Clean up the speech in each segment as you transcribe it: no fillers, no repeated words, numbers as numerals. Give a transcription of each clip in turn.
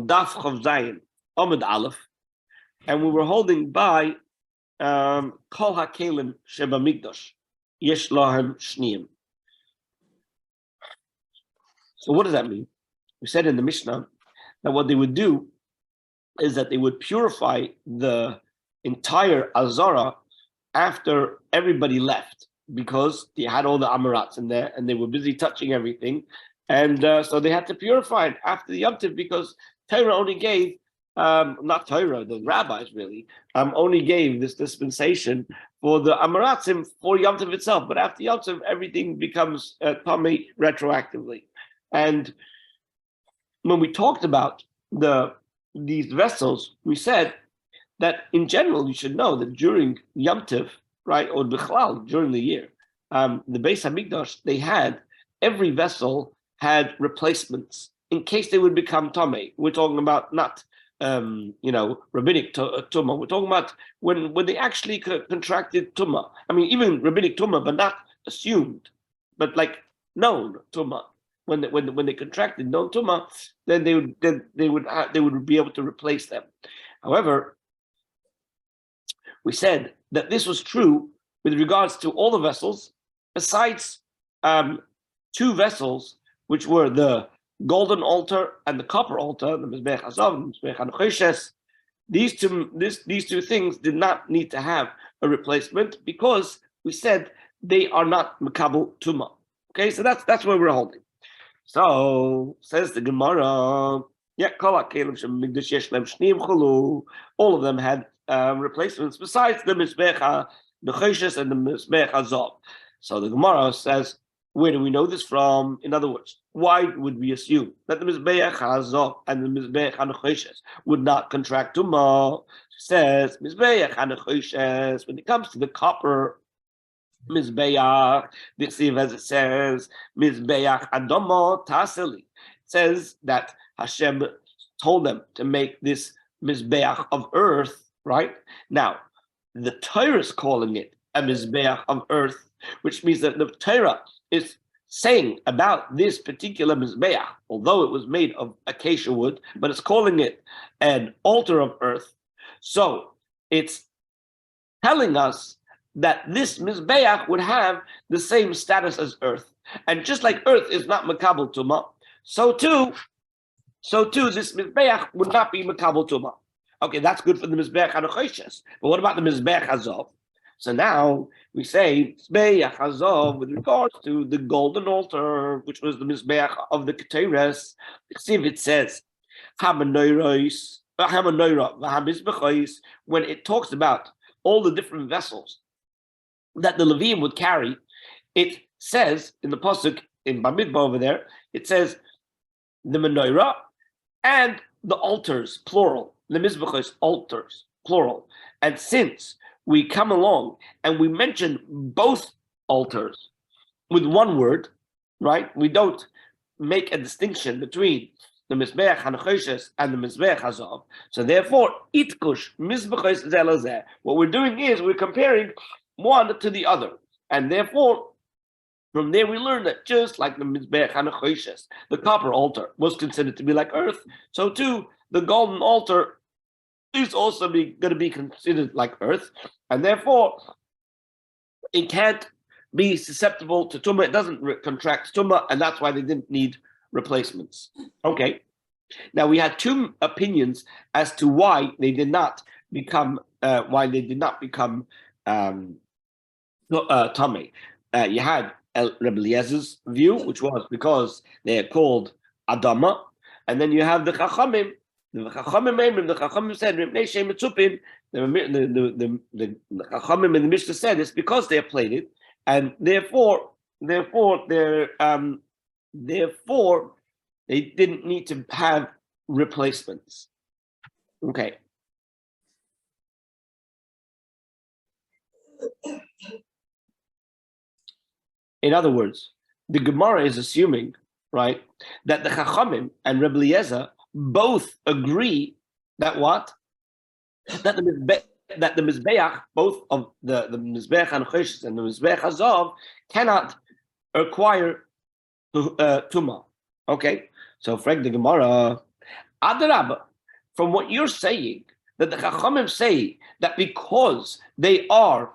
Daf Chav Zayin Amud Aleph, and we were holding by Kol HaKelim Sheba Mikdash Yesh Lahem Shniyim. So what does that mean? We said in the Mishnah that what they would do is that they would purify the entire Azara after everybody left, because they had all the Amarats in there and they were busy touching everything. And so they had to purify it after the Yom Tov, because Torah only gave, not Torah, the rabbis really, only gave this dispensation for the Amaratzim for Yom Tov itself. But after Yom Tov, everything becomes Tamei retroactively. And when we talked about these vessels, we said that in general, you should know that during Yom Tov, right, or Bichlal, during the year, the Beis HaMikdash, they had, every vessel had replacements in case they would become Tamei. We're talking about not, rabbinic Tumah. We're talking about when they actually contracted Tumah. I mean, even rabbinic Tumah, but not assumed, but like known Tumah. When they contracted known Tumah, then they would be able to replace them. However, we said that this was true with regards to all the vessels, besides two vessels, which were the golden altar and the copper altar, the Mizbech Hazav and the Mizbech Hanachoshes. These two things did not need to have a replacement, because we said they are not Makabel Tumah. Okay, so that's where we're holding. So says the Gemara, all of them had replacements besides the Mizbech Hanachoshes and the Mizbech Hazav. So the Gemara says, where do we know this from? In other words, why would we assume that the Mizbeach Hazav and the Mizbeach Hanachoshes would not contract Tumah? Says Mizbeach Hanachoshes, when it comes to the copper Mizbeach, as it says, Mizbeach Adamo Taseli. It says that Hashem told them to make this Mizbeach of earth, right? Now, the Torah is calling it a Mizbeach of earth, which means that the Torah is saying about this particular Mizbeach, although it was made of acacia wood, but it's calling it an altar of earth. So it's telling us that this Mizbeach would have the same status as earth. And just like earth is not Makabel Tumah, so too this Mizbeach would not be Makabel Tumah. Okay, that's good for the Mizbeach Hanachoshes. But what about the Mizbeach Hazav? So now we say Mizbeach Hazav with regards to the golden altar, which was the Mizbeach of the Keteres. It says when it talks about all the different vessels that the Leviim would carry, it says in the pasuk in Bamidbar over there, it says the menorah and the altars, plural. The Mizbechos, altars, plural. And since we come along and we mention both altars with one word, right? We don't make a distinction between the Mizbeach Hanachoshes and the Mizbeach Hazav. So therefore, Itkush, Mizbechos Zelazeh. What we're doing is we're comparing one to the other. And therefore, from there we learn that just like the Mizbeach Hanachoshes, the copper altar was considered to be like earth, so too the golden altar is also going to be considered like earth, and therefore it can't be susceptible to Tumah. It doesn't contract Tumah, and that's why they didn't need replacements. Okay. Now we had two opinions as to why they did not become Tamei. You had Rebbe Eliezer's view, which was because they are called Adama, and then you have the Chachamim. The Chachamim said, the Chachamim in the Mishnah said it's because they're plated, and therefore they didn't need to have replacements. Okay. In other words, the Gemara is assuming, right, that the Chachamim and Rebbe Eliezer both agree that what? That the Mizbeach, both of the Mizbeach Hanachoshes and the Mizbeach Hazav, cannot acquire Tumah. Okay, so frag the Gemara, Adarabba, from what you're saying, that the Chachamim say that because they are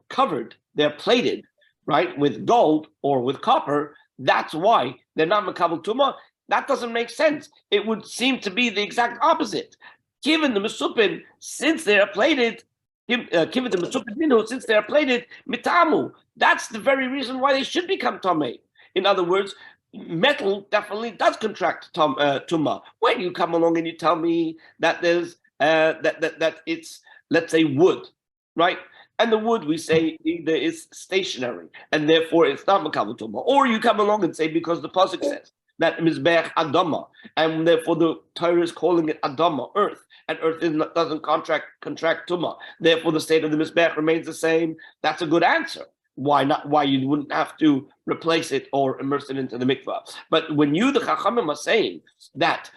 covered, they're plated, right, with gold or with copper, that's why they're not Makabel Tumah. That doesn't make sense. It would seem to be the exact opposite. Given the Mesupin, since they are plated, given the Mesupin Minu, since they are plated, Mitamu, that's the very reason why they should become Tomei. In other words, metal definitely does contract Tumah. When you come along and you tell me that there's that it's, let's say, wood, right? And the wood, we say, either is stationary, and therefore it's not Makabel Tumah. Or you come along and say, because the Pasuk says that Mizbeach Adama, and therefore the Torah is calling it Adama, earth, and earth doesn't contract Tumah. Therefore, the state of the Mizbeach remains the same. That's a good answer. Why not? Why you wouldn't have to replace it or immerse it into the mikvah? But when you, the Chachamim, are saying that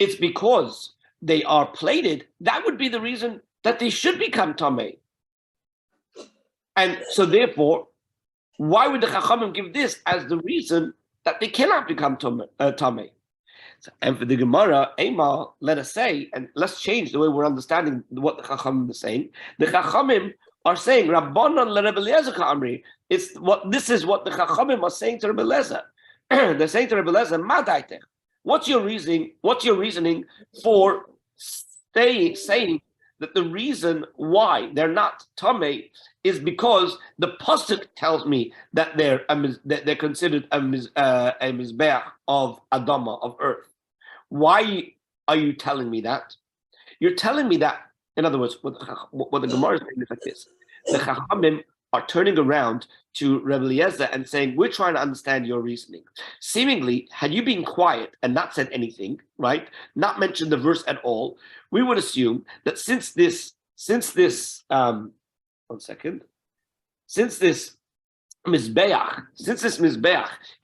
it's because they are plated, that would be the reason that they should become Tameh. And so therefore, why would the Chachamim give this as the reason that they cannot become Tameh? So, and for the Gemara, Eimal, let us say, and let's change the way we're understanding what the Chachamim are saying. The Chachamim are saying, Rabbanan le Rebbe Eliezer ka'amri. This is what the Chachamim are saying to Rebbe Eliezer. They're saying to Rebbe Eliezer, Ma daitech. What's your reasoning? What's your reasoning for saying that the reason why they're not Tameh is because the pasuk tells me that they're considered a mizbeach of Adama, of earth. Why are you telling me that? You're telling me that, in other words, what the Gemara is saying is like this: the Chachamim are turning around to Rebbe Eliezer and saying, "We're trying to understand your reasoning." Seemingly, had you been quiet and not said anything, right, not mentioned the verse at all, we would assume that since this mizbeach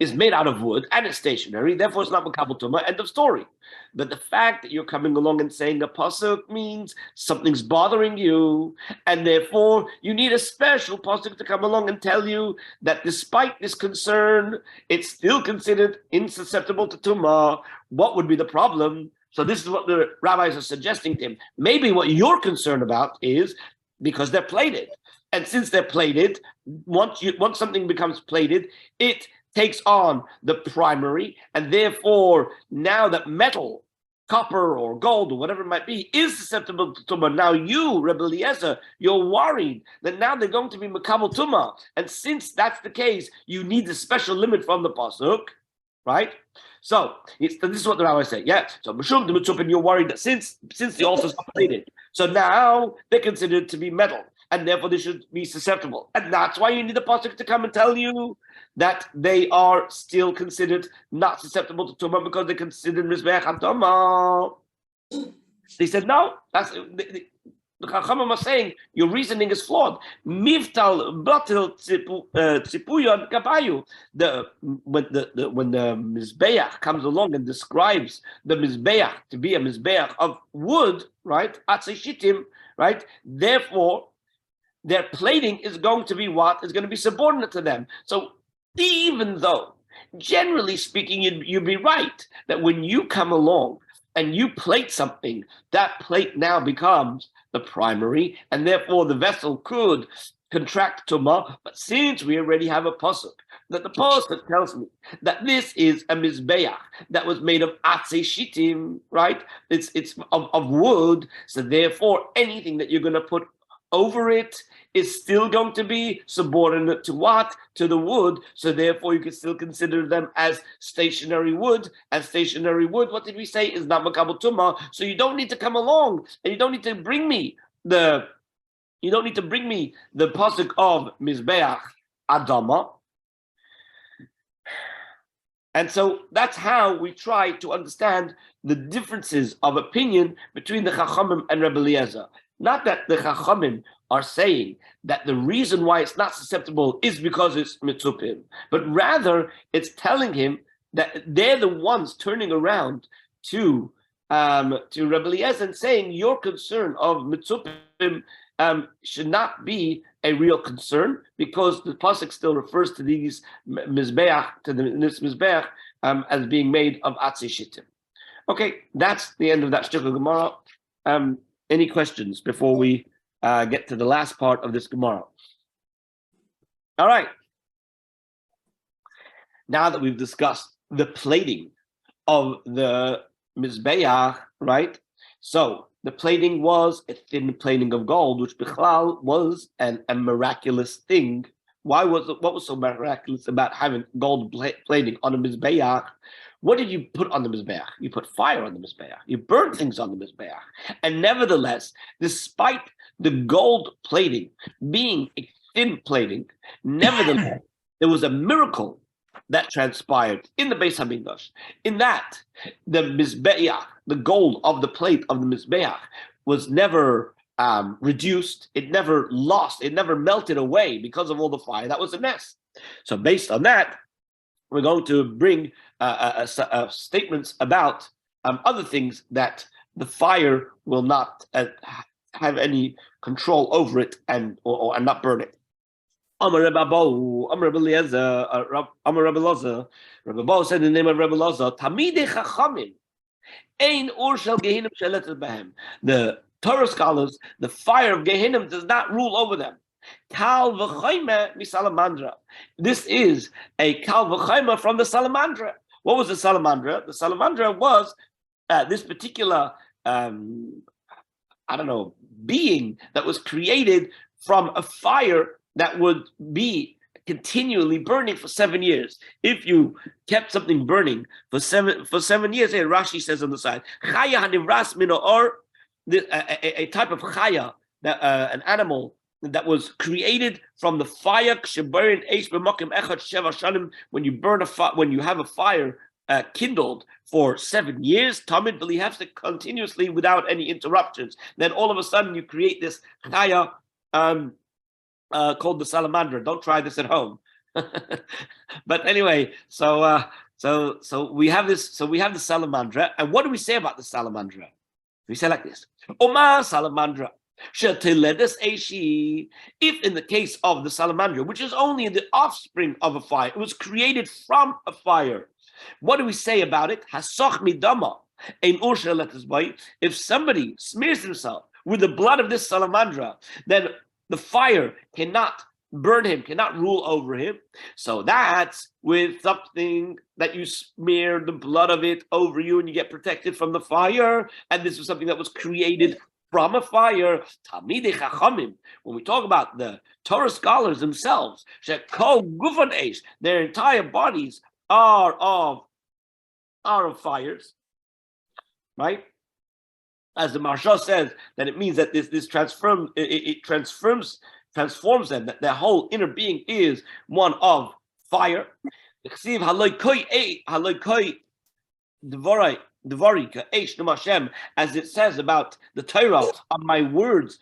is made out of wood and it's stationary, therefore it's not Makabel Tumah, end of story. But the fact that you're coming along and saying a pasuk means something's bothering you, and therefore you need a special pasuk to come along and tell you that despite this concern, it's still considered insusceptible to Tumah. What would be the problem? So this is what the rabbis are suggesting to him. Maybe what you're concerned about is because they're plated. And since they're plated, once something becomes plated, it takes on the primary, and therefore now that metal, copper or gold or whatever it might be, is susceptible to Tumah. Now you, Rebbe Eliezer, you're worried that now they're going to be Makabel Tumah. And since that's the case, you need a special limit from the pasuk, right? So this is what the rabbis say. Yeah. So Meshum the Mitzupin, you're worried that since the altars are plated, so now they're considered to be metal, and therefore they should be susceptible. And that's why you need the pasuk to come and tell you that they are still considered not susceptible to Tumah because they're considered Mizbeach HaTumah. They said, no, that's the Chachamim are saying your reasoning is flawed. Mivtal batil tzipuyon kabayu. When the Mizbeach comes along and describes the Mizbeach to be a Mizbeach of wood, right? Atzei right? Therefore, their plating is going to be what? Is going to be subordinate to them. So even though, generally speaking, you'd be right that when you come along and you plate something, that plate now becomes the primary, and therefore the vessel could contract Tumah. But since we already have a pasuk, that the pasuk tells me that this is a mizbeach that was made of atzei shitim, right? It's of wood, so therefore anything that you're going to put over it is still going to be subordinate to what? To the wood. So therefore you can still consider them as stationary wood. And stationary wood, what did we say, is not Makabel Tumah. So you don't need to come along and you don't need to bring me the pasuk of Mizbeach Adama. And so that's how we try to understand the differences of opinion between the Chachamim and Rebbe Eliezer. Not that the Chachamim are saying that the reason why it's not susceptible is because it's mitzupim, but rather it's telling him that they're the ones turning around to Rebbe Eliezer and saying your concern of mitzupim should not be a real concern because the pasuk still refers to these mizbeach, this mizbeach as being made of atzei shittim. Okay, that's the end of that shtickle Gemara. Any questions before we get to the last part of this Gemara? All right. Now that we've discussed the plating of the Mizbeach, right? So the plating was a thin plating of gold, which Bichlal was a miraculous thing. What was so miraculous about having gold plating on a Mizbeach? What did you put on the Mizbeach? You put fire on the Mizbeach. You burned things on the Mizbeach. And nevertheless, despite the gold plating being a thin plating, nevertheless, there was a miracle that transpired in the Beis Hamikdash. In that, the Mizbeach, the gold of the plate of the Mizbeach, was never reduced. It never lost. It never melted away because of all the fire that was a nest. So based on that, we're going to bring statements about other things that the fire will not have any control over it and not burn it. Amar Rebbe Abahu, Amar Rebbe Eliezer, Amar Rebbe Loza. Rebbe Abahu said in the name of Rebbe Loza, Tamidei Chachamim, Ein Ur Shel Gehinnom Sheletet Behem. The Torah scholars, the fire of Gehinnom does not rule over them. Kal v'chayme misalamandra. This is a kal v'chayme from the salamandra. What was the salamandra? The salamandra was this particular, being that was created from a fire that would be continually burning for 7 years. If you kept something burning for 7 years, Rashi says on the side, chaya hanivras min or, a type of chaya, an animal that was created from the fire. When you burn when you have a fire kindled for 7 years, Talmud believes it continuously without any interruptions. Then all of a sudden you create this chaya called the salamander. Don't try this at home. But anyway, so we have this. So we have the salamandra, and what do we say about the salamandra? We say like this: Oma salamandra. If in the case of the salamander, which is only the offspring of a fire, it was created from a fire, what do we say about it? If somebody smears himself with the blood of this salamandra, then the fire cannot burn him, cannot rule over him. So that's with something that you smear the blood of it over you and you get protected from the fire. And this was something that was created from a fire. Talmidei Chachamim, when we talk about the Torah scholars themselves, their entire bodies are of fires, right? As the Maharsha says, that it means that this transforms them, that their whole inner being is one of fire. As it says about the Torah, my words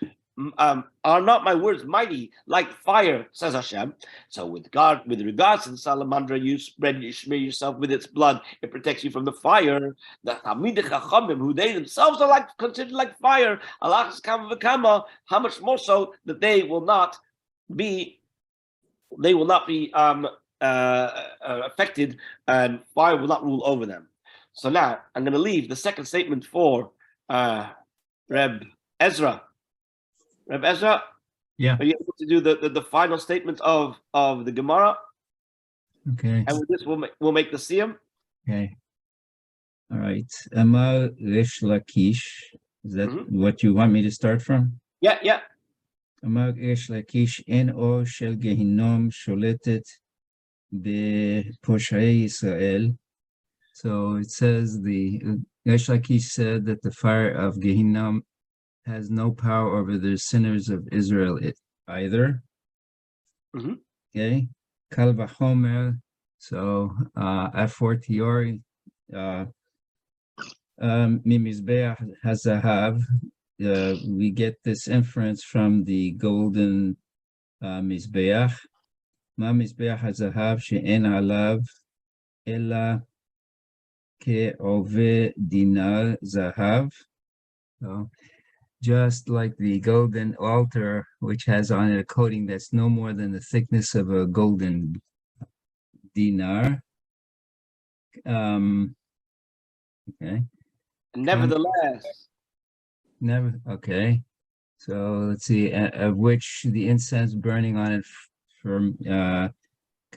are not my words mighty like fire, says Hashem. So with regards to the salamandra, you smear yourself with its blood, it protects you from the fire. The Talmidei Chachamim, who they themselves are considered like fire, how much more so that they will not be affected, and fire will not rule over them. So now I'm going to leave the second statement for Reb Ezra. Reb Ezra, yeah, are you able to do the final statement of the Gemara? Okay. And with this, we'll make the siyum. Okay. All right. Amar Rish Lakish. Is that what you want me to start from? Yeah. Amar Rish Lakish en or shel gehinom sholetet beposhei Israel. So it says the Rish Lakish said that the fire of Gehinnom has no power over the sinners of Israel either. Okay. Kal v'chomer. So a fortiori, mimizbeach hazahav. We get this inference from the golden mizbeach. Ma mizbeach hazahav she'en alav ela ke'ove dinar zahav. So just like the golden altar, which has on it a coating that's no more than the thickness of a golden dinar. Okay. Nevertheless. Never. Okay. So let's see. Of which the incense burning on it from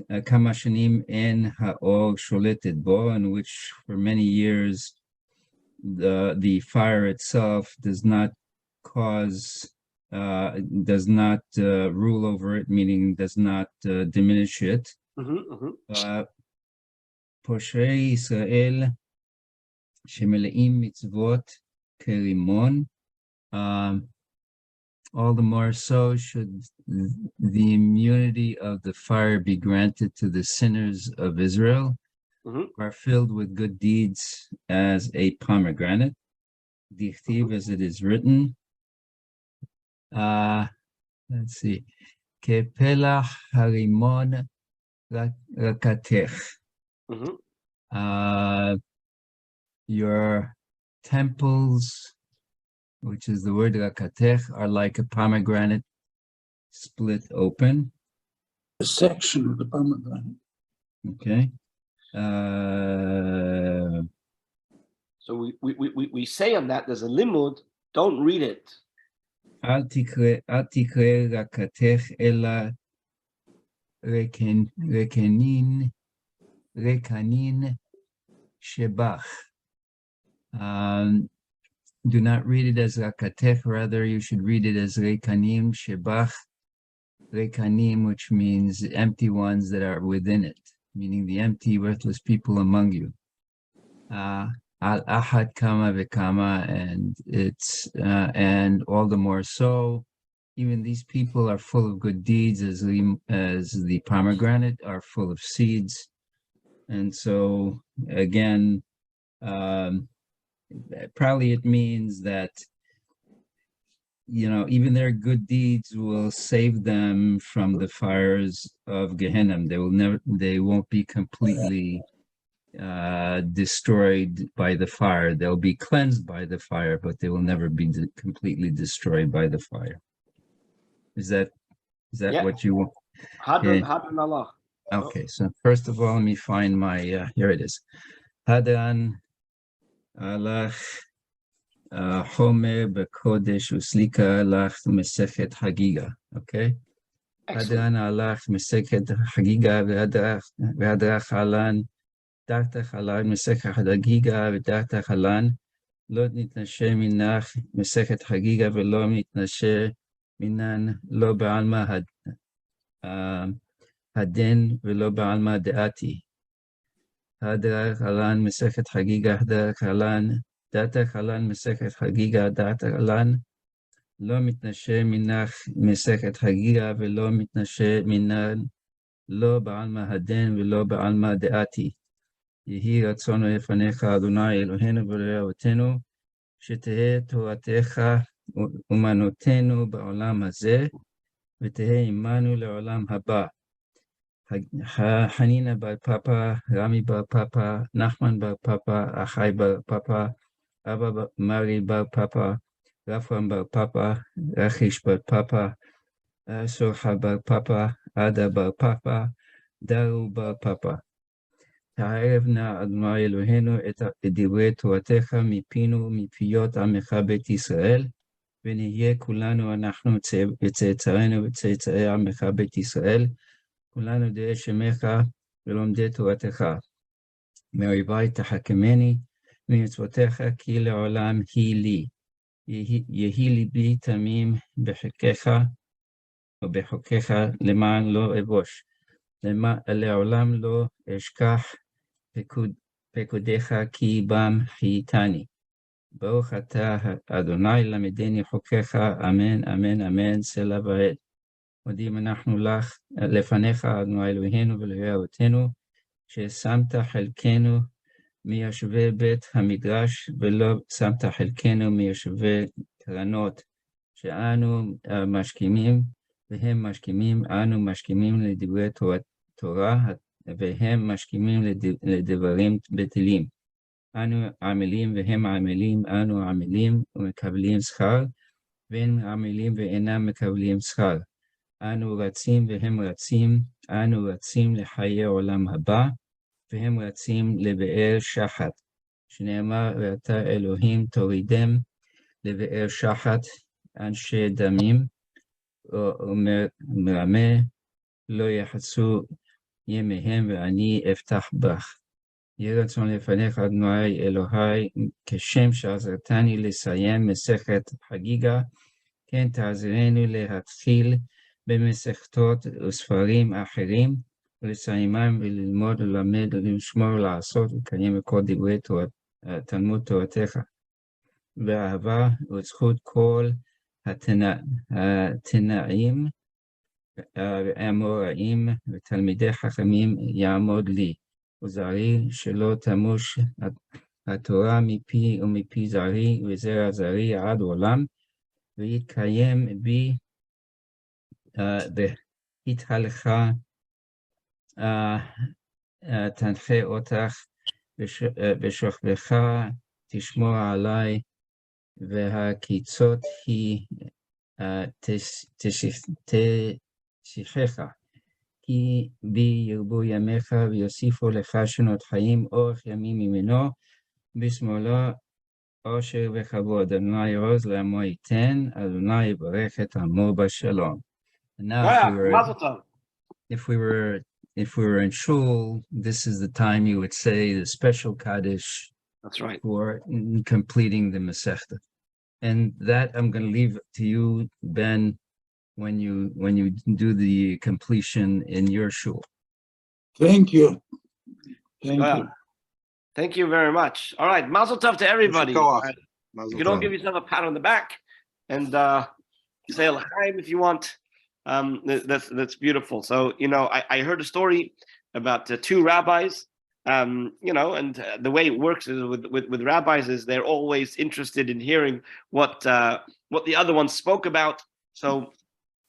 Kamashanim in Ha'ol Sholeted Bo, in which for many years the fire itself does not cause, does not rule over it, meaning does not diminish it. Poshei Israel Shemeleim Mitzvot Kerimon. All the more so should the immunity of the fire be granted to the sinners of Israel, who are filled with good deeds as a pomegranate. Dichtiv, as it is written. Let's see. Kepelach harimon rakatech. Your temples, which is the word rakatech, are like a pomegranate split open. A section of the pomegranate. Okay. So we say on that there's a limud. Don't read it. Al tikre rakatech ela rekanin shebach. Do not read it as rakatech, rather you should read it as rekanim shebach. Rekanim, which means empty ones that are within it, meaning the empty, worthless people among you. Al ahad kama vekama, and it's and all the more so, even these people are full of good deeds, as the pomegranate are full of seeds. And so again, probably it means that, you know, even their good deeds will save them from the fires of Gehenna. They won't be completely destroyed by the fire. They'll be cleansed by the fire, but they will never be completely destroyed by the fire. Is that what you want? Hadran Allah. Okay, so first of all, let me find my, here it is. Hadran Allah Homer Bekodesh Uslika Lach Mesechet Chagiga. Okay. Hadran Allah Mesechet Chagiga V'Hadrach Alan Dartach Alan Mesechet Chagiga V'Dartach Alan Lo Nitnashe Minach Mesechet Chagiga V'Lo Nitnashe Minan Lo Ba'alma Hadin V'Lo Ba'alma De'ati. Hadrach Alan Mesechet Chagiga Hadrach Alan Dartach Alan Mesechet Chagiga Dartach Alan Lo Mitnashe Minach Mesechet Chagiga V'Lo Mitnashe Minan Lo Ba'alma Hadin V'Lo Ba'alma De'ati. Yehi Ratzono Lefanecha Adonai Eloheinu V'Le'avotenu Sheteheh Toratecha Umanotenu Ba'olam Hazeh V'teheh Imanu Le'olam Haba. Hanina bar Papa, Rami bar Papa, Nachman bar Papa, Achai bar Papa, Abba Mari bar Papa, Rafram bar Papa, Rachish bar Papa, Soha bar Papa, Ada bar Papa, Daru bar Papa. הערב נא אדוני אלוהינו את דברי תורתך מפינו מפיות עמך בית ישראל, ונהיה כולנו אנחנו וצאצאינו וצאצאי עמך בית ישראל, כולנו דעי שמך ולומדי תורתך. מאויבי תחכמני, ממצוותיך כי לעולם היא לי. יהי ליבי תמים בחוקיך ובחוקיך למען לא אבוש. לעולם לא אשכח פקודיך כי בם חייתני. ברוך אתה אדוני למדני חוקיך, אמן אמן אמן סלע ועד. מודים אנחנו לך לפניך אדוני אלוהינו ואלוהי אבותינו, ששמת חלקנו מיושבי בית המדרש ולא שמת חלקנו מיושבי קרנות, שאנו משכימים והם משכימים, אנו משכימים לדברי תורה והם משכימים לדברים בטלים. אנו עמלים והם עמלים, אנו עמלים ומקבלים שכר, והם עמלים ואינם מקבלים שכר. אנו רצים והם רצים, אנו רצים לחיי עולם הבא, והם רצים לבאר שחת. שנאמר, ואתה אלוהים תורידם לבאר שחת אנשי דמים, ומרמה לא יחצו ימיהם ואני אפתח בך. יהי רצון לפניך אדוני אלוהי, כשם שעזרתני לסיים מסכת חגיגה, כן תעזרנו להתחיל במסכתות וספרים אחרים, ולסיימם וללמוד וללמד ולשמור לעשות ולקיים את כל דברי תלמוד תורתך. באהבה וזכות כל התנאים והאמוראים ותלמידי חכמים יעמוד לי. וזרעי שלא תמוש התורה מפי ומפי זרעי וזרע זרעי עד עולם, ויתקיים בי בהתהלכה תנחה אותך בשוכבך תשמור עלי, והקיצות היא תשיחך. כי בי ירבו ימיך ויוסיפו לך שנות חיים אורך ימים ממנו, בשמאלו עושר וכבוד. אדוני יעוז לעמו ייתן, אדוני יברך את עמו בשלום. Now, if we were in shul, this is the time you would say the special kaddish. That's right. For completing the Masechta. And that I'm going to leave to you, Ben, when you do the completion in your shul. Thank you. Thank you. Thank you very much. All right, mazel tov to everybody. You can all give yourself a pat on the back and say l'chaim if you want. That's beautiful. So, I heard a story about two rabbis. And the way it works is with rabbis is they're always interested in hearing what the other one spoke about. So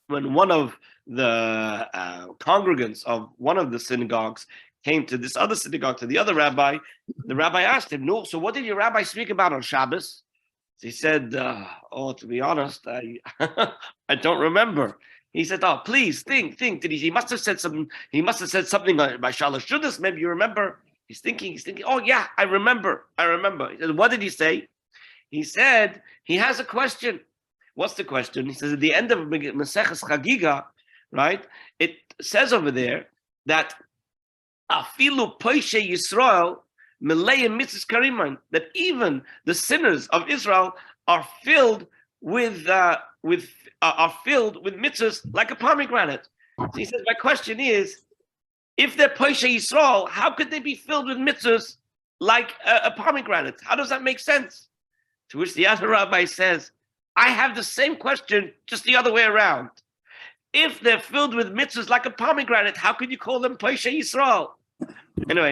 when one of the congregants of one of the synagogues came to this other synagogue, to the other rabbi, the rabbi asked him, "No, so what did your rabbi speak about on Shabbos?" So he said, to be honest, I don't remember. He said, "Oh, please think. Did he must have said something. He must have said something by Shalosh Judas. Maybe you remember." He's thinking. Oh yeah, I remember. He said, "What did he say?" He said he has a question. What's the question? He says at the end of Maseches Chagiga, right? It says over there that afilu poishe Yisrael meleim mitzvos kariman, that even the sinners of Israel are filled with mitzvahs like a pomegranate. So he says, my question is, if they're Poishe Yisrael, how could they be filled with mitzvahs like a pomegranate? How does that make sense? To which the other rabbi says, I have the same question, just the other way around. If they're filled with mitzvahs like a pomegranate, how could you call them Poishe Yisrael? Anyway.